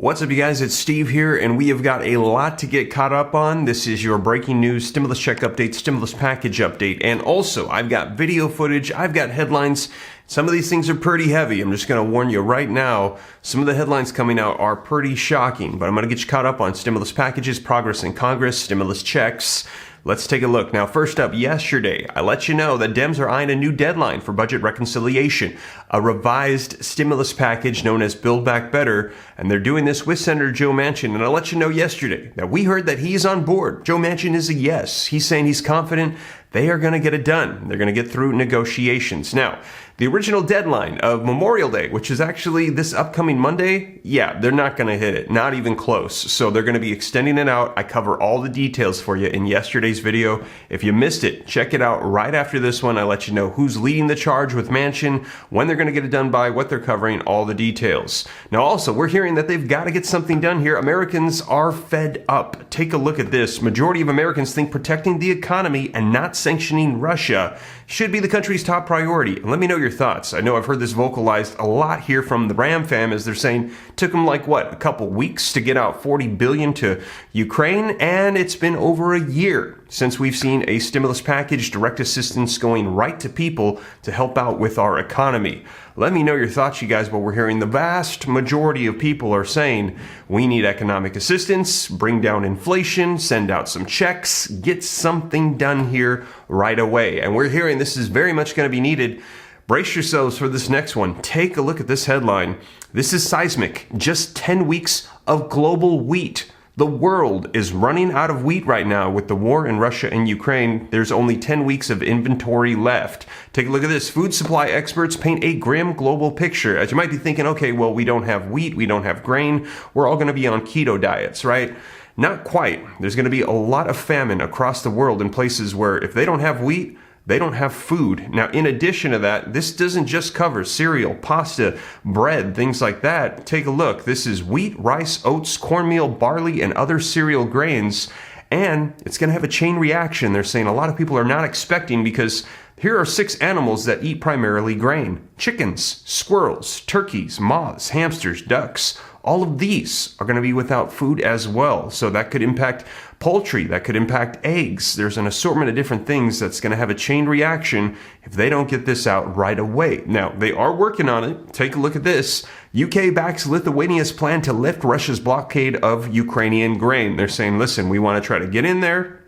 What's up, you guys? It's Steve here, and we have got a lot to get caught up on. This is your breaking news, stimulus check update, stimulus package update, and also I've got video footage, I've got headlines. Some of these things are pretty heavy. I'm just going to warn you right now, some of the headlines coming out are pretty shocking, but I'm going to get you caught up on stimulus packages, progress in Congress, stimulus checks. Let's take a look. Now, first up, yesterday, I let you know that Dems are eyeing a new deadline for budget reconciliation, a revised stimulus package known as Build Back Better, and they're doing this with Senator Joe Manchin. And I let you know yesterday that we heard that he's on board. Joe Manchin is a yes. He's saying he's confident they are going to get it done. They're going to get through negotiations. Now, the original deadline of Memorial Day, which is actually this upcoming Monday, yeah, they're not going to hit it. Not even close. So they're going to be extending it out. I cover all the details for you in yesterday's video. If you missed it, check it out right after this one. I let you know who's leading the charge with Manchin, when they're going to get it done by, what they're covering, all the details. Now, also, we're hearing that they've got to get something done here. Americans are fed up. Take a look at this. Majority of Americans think protecting the economy and not sanctioning Russia should be the country's top priority. And let me know your thoughts. I know I've heard this vocalized a lot here from the Ram fam, as they're saying it took them like what, a couple weeks to get out $40 billion to Ukraine, and it's been over a year since we've seen a stimulus package, direct assistance going right to people to help out with our economy. Let me know your thoughts, you guys, but we're hearing the vast majority of people are saying we need economic assistance, bring down inflation, send out some checks, get something done here right away. And we're hearing this is very much going to be needed. Brace yourselves for this next one. Take a look at this headline. This is seismic. Just 10 weeks of global wheat. The world is running out of wheat right now with the war in Russia and Ukraine. There's only 10 weeks of inventory left. Take a look at this. Food supply experts paint a grim global picture. As you might be thinking, okay, well, we don't have wheat, we don't have grain. We're all going to be on keto diets, right? Not quite. There's going to be a lot of famine across the world in places where if they don't have wheat, they don't have food. Now, in addition to that, this doesn't just cover cereal, pasta, bread, things like that. Take a look. This is wheat, rice, oats, cornmeal, barley, and other cereal grains. And it's going to have a chain reaction. They're saying a lot of people are not expecting, because here are 6 animals that eat primarily grain. Chickens, squirrels, turkeys, moths, hamsters, ducks. All of these are going to be without food as well. So that could impact poultry, that could impact eggs. There's an assortment of different things that's going to have a chain reaction if they don't get this out right away. Now, they are working on it. Take a look at this. UK backs Lithuania's plan to lift Russia's blockade of Ukrainian grain. They're saying, listen, we want to try to get in there,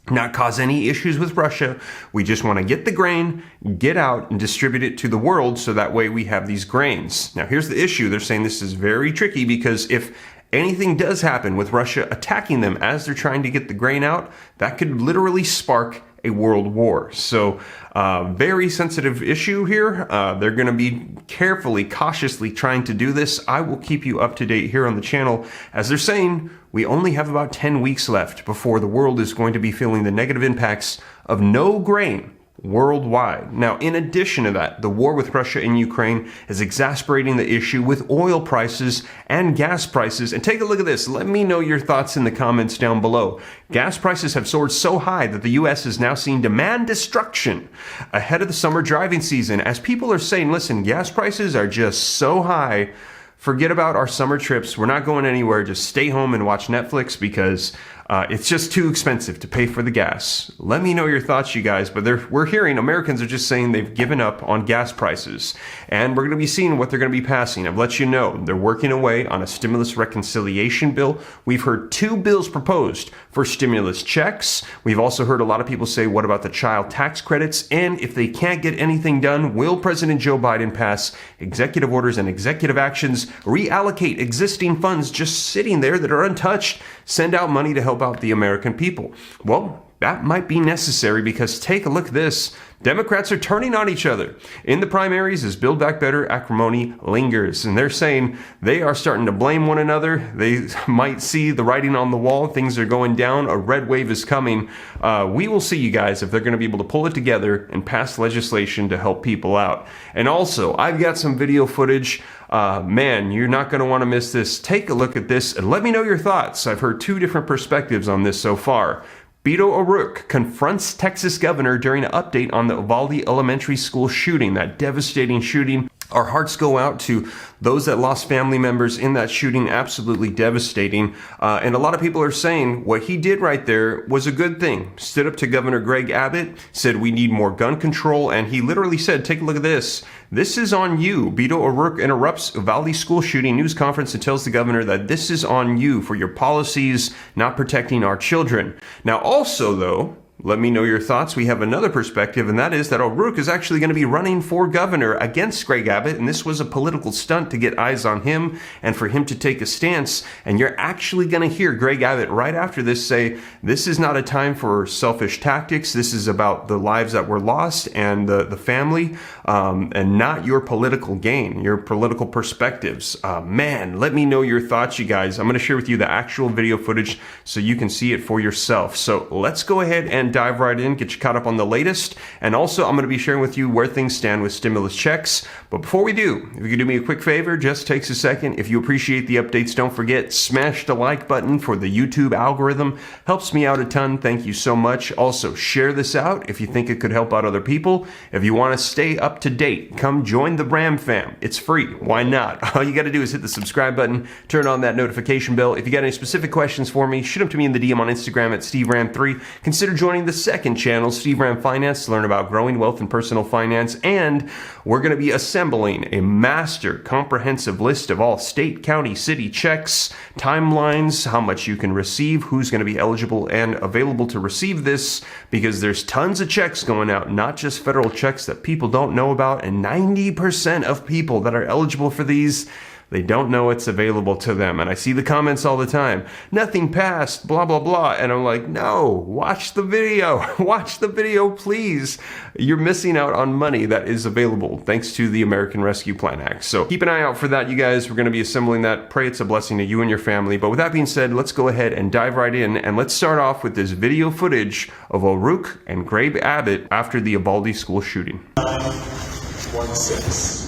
not cause any issues with Russia. We just want to get the grain, get out, and distribute it to the world so that way we have these grains. Now, here's the issue. They're saying this is very tricky, because if anything does happen with Russia attacking them as they're trying to get the grain out, that could literally spark a world war. So, very sensitive issue here. They're going to be carefully, cautiously trying to do this. I will keep you up to date here on the channel, as they're saying we only have about 10 weeks left before the world is going to be feeling the negative impacts of no grain worldwide. Now, in addition to that, the war with Russia and Ukraine is exacerbating the issue with oil prices and gas prices. And take a look at this. Let me know your thoughts in the comments down below. Gas prices have soared so high that the U.S. is now seeing demand destruction ahead of the summer driving season, as people are saying, listen, gas prices are just so high. Forget about our summer trips. We're not going anywhere. Just stay home and watch Netflix, because it's just too expensive to pay for the gas. Let me know your thoughts, you guys. But we're hearing Americans are just saying they've given up on gas prices. And we're going to be seeing what they're going to be passing. I've let you know they're working away on a stimulus reconciliation bill. We've heard 2 bills proposed for stimulus checks. We've also heard a lot of people say, what about the child tax credits? And if they can't get anything done, will President Joe Biden pass executive orders and executive actions, reallocate existing funds just sitting there that are untouched, send out money to help out the American people? Well, that might be necessary, because take a look at this. Democrats are turning on each other in the primaries as Build Back Better acrimony lingers. And they're saying they are starting to blame one another. They might see the writing on the wall. Things are going down. A red wave is coming. We will see, you guys, if they're going to be able to pull it together and pass legislation to help people out. And also, I've got some video footage. Man, you're not going to want to miss this. Take a look at this and let me know your thoughts. I've heard 2 different perspectives on this so far. Beto O'Rourke confronts Texas governor during an update on the Uvalde elementary school shooting, that devastating shooting. Our hearts go out to those that lost family members in that shooting. Absolutely devastating. And a lot of people are saying what he did right there was a good thing. Stood up to Governor Greg Abbott, said we need more gun control. And he literally said, take a look at this. This is on you. Beto O'Rourke interrupts Uvalde school shooting news conference and tells the governor that this is on you for your policies not protecting our children. Now, also, though, let me know your thoughts. We have another perspective, and that is that O'Rourke is actually going to be running for governor against Greg Abbott, and this was a political stunt to get eyes on him and for him to take a stance. And you're actually going to hear Greg Abbott right after this say, this is not a time for selfish tactics. This is about the lives that were lost and the family, and not your political gain, your political perspectives. Man, let me know your thoughts, you guys. I'm going to share with you the actual video footage so you can see it for yourself. So let's go ahead and dive right in, get you caught up on the latest. And also, I'm going to be sharing with you where things stand with stimulus checks. But before we do, if you could do me a quick favor, just takes a second. If you appreciate the updates, don't forget, smash the like button for the YouTube algorithm. Helps me out a ton. Thank you so much. Also, share this out if you think it could help out other people. If you want to stay up to date, come join the Bram fam. It's free. Why not? All you got to do is hit the subscribe button, turn on that notification bell. If you got any specific questions for me, shoot them to me in the DM on Instagram at SteveRam3. Consider joining the second channel, Steve Ram Finance, to learn about growing wealth and personal finance. And we're going to be assembling a master comprehensive list of all state, county, city checks, timelines, how much you can receive, who's going to be eligible and available to receive this, because there's tons of checks going out, not just federal checks that people don't know about. And 90% of people that are eligible for these, they don't know it's available to them. And I see the comments all the time. Nothing passed, blah, blah, blah. And I'm like, no, watch the video. Watch the video, please. You're missing out on money that is available thanks to the American Rescue Plan Act. So keep an eye out for that, you guys. We're going to be assembling that. Pray it's a blessing to you and your family. But with that being said, let's go ahead and dive right in. And let's start off with this video footage of O'Rourke and Greg Abbott after the Uvalde school shooting. 916.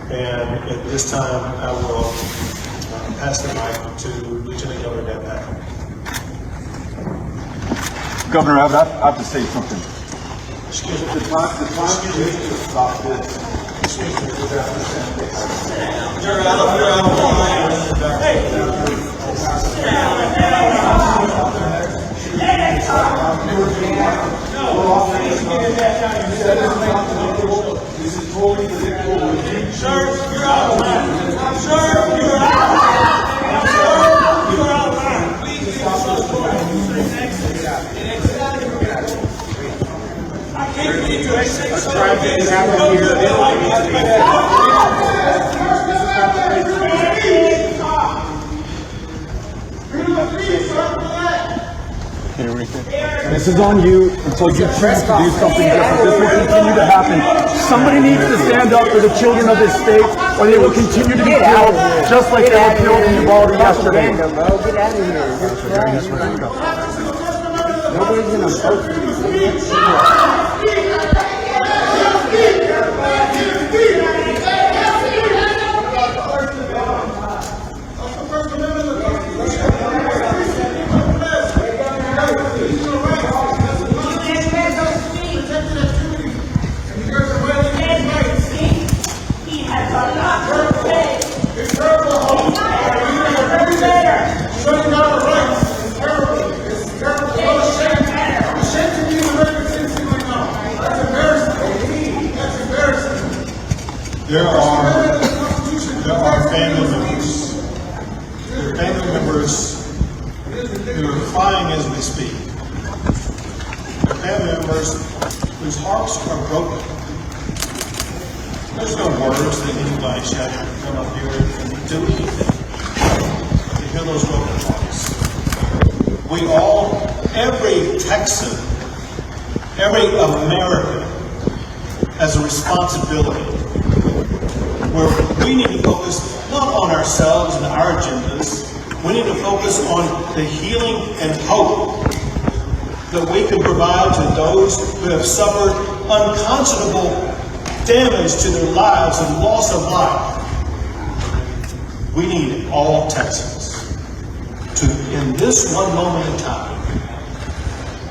And at this time, I will pass the mic to Lieutenant Governor Beto O'Rourke. Governor Abbott, I have to say something. Excuse me. The time to stop this. Excuse me. You're out of line. Hey! This is totally predictable. Sir, you're out of line. Sir, you're out of line. Sir, you're out of line. Please I can't believe you say something. This is on you until you choose to do something different. This will continue to happen. Somebody needs to stand up for the children of this state, or they will continue to be killed, just like they were killed in Uvalde yesterday. Get out of here. Nobody's gonna vote for There are family members. There are family members who are crying as we speak. There are family members whose hearts are broken. There's no words that anybody should come up here and do anything to heal those broken hearts. We all, every Texan, every American has a responsibility where we need to focus not on ourselves and our agendas. We need to focus on the healing and hope that we can provide to those who have suffered unconscionable damage to their lives and loss of life. We need all Texans to, in this one moment in time,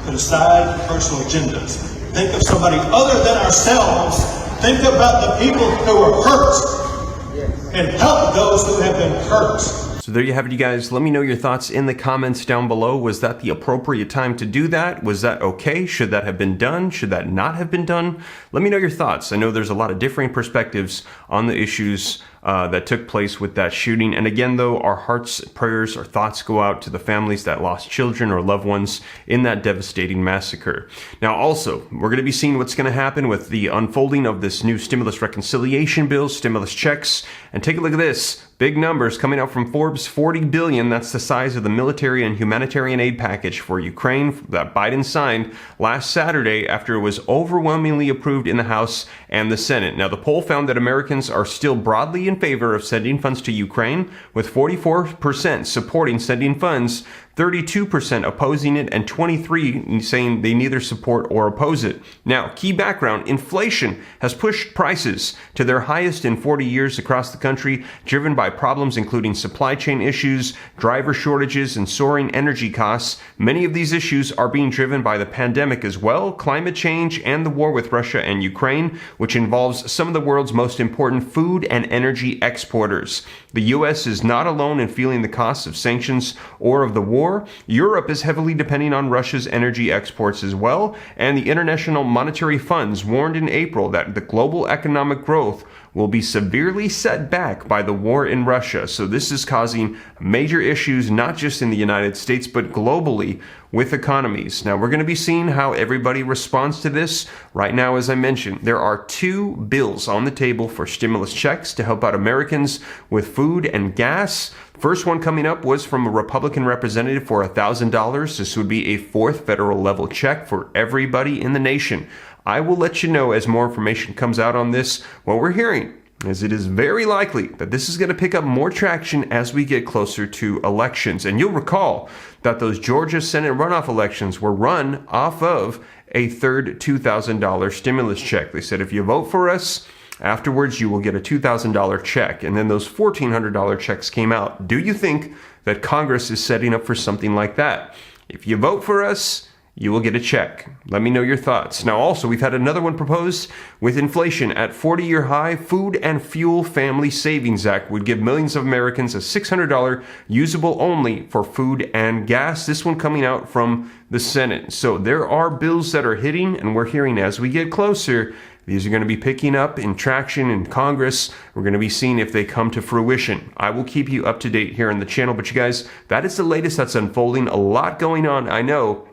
put aside personal agendas, think of somebody other than ourselves Think about the people who are hurt and help those who have been hurt. So there you have it, you guys. Let me know your thoughts in the comments down below. Was that the appropriate time to do that? Was that okay? Should that have been done? Should that not have been done? Let me know your thoughts. I know there's a lot of differing perspectives on the issues that took place with that shooting. And again, though, our hearts, prayers, our thoughts go out to the families that lost children or loved ones in that devastating massacre. Now, also, we're going to be seeing what's going to happen with the unfolding of this new stimulus reconciliation bill, stimulus checks. And take a look at this. Big numbers coming out from Forbes, 40 billion. That's the size of the military and humanitarian aid package for Ukraine that Biden signed last Saturday after it was overwhelmingly approved in the House and the Senate. Now, the poll found that Americans are still broadly in favor of sending funds to Ukraine, with 44% supporting sending funds, 32% opposing it, and 23% saying they neither support or oppose it. Now, key background, inflation has pushed prices to their highest in 40 years across the country, driven by problems including supply chain issues, driver shortages, and soaring energy costs. Many of these issues are being driven by the pandemic as well, climate change, and the war with Russia and Ukraine, which involves some of the world's most important food and energy exporters. The U.S. is not alone in feeling the costs of sanctions or of the war. Europe is heavily depending on Russia's energy exports as well, and the International Monetary Funds warned in April that the global economic growth will be severely set back by the war in Russia. So this is causing major issues, not just in the United States, but globally with economies. Now, we're going to be seeing how everybody responds to this. Right now, as I mentioned, there are two bills on the table for stimulus checks to help out Americans with food and gas. First one coming up was from a Republican representative for $1,000. This would be a fourth federal level check for everybody in the nation. I will let you know as more information comes out on this. What we're hearing is it is very likely that this is going to pick up more traction as we get closer to elections. And you'll recall that those Georgia Senate runoff elections were run off of a third $2,000 stimulus check. They said if you vote for us, afterwards you will get a $2,000 check. And then those $1,400 checks came out. Do you think that Congress is setting up for something like that? If you vote for us, you will get a check. Let me know your thoughts. Now, also, we've had another one proposed. With inflation at 40-year high, Food and Fuel Family Savings Act would give millions of Americans a $600 usable only for food and gas. This one coming out from the Senate. So there are bills that are hitting, and we're hearing as we get closer, these are going to be picking up in traction in Congress. We're going to be seeing if they come to fruition. I will keep you up to date here on the channel. But you guys, that is the latest that's unfolding. A lot going on, I know.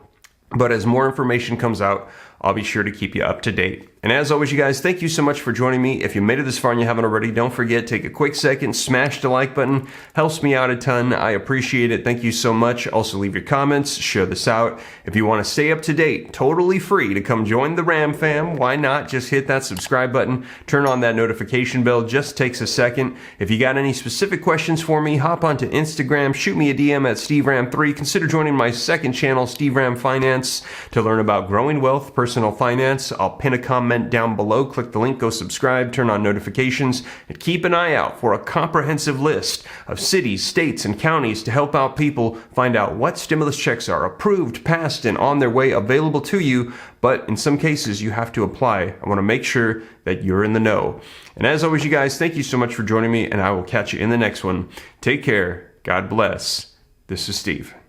But as more information comes out, I'll be sure to keep you up to date. And as always, you guys, thank you so much for joining me. If you made it this far and you haven't already, don't forget, take a quick second, smash the like button. Helps me out a ton. I appreciate it. Thank you so much. Also, leave your comments, share this out. If you want to stay up to date, totally free to come join the Ram fam. Why not? Just hit that subscribe button, turn on that notification bell. Just takes a second. If you got any specific questions for me, hop onto Instagram, shoot me a DM at SteveRam3. Consider joining my second channel, Steve Ram Finance, to learn about growing wealth, personal finance. I'll pin a comment down below. Click the link, go subscribe, turn on notifications, and keep an eye out for a comprehensive list of cities, states, and counties to help out people find out what stimulus checks are approved, passed, and on their way available to you. But in some cases, you have to apply. I want to make sure that you're in the know. And as always, you guys, thank you so much for joining me, and I will catch you in the next one. Take care. God bless. This is Steve.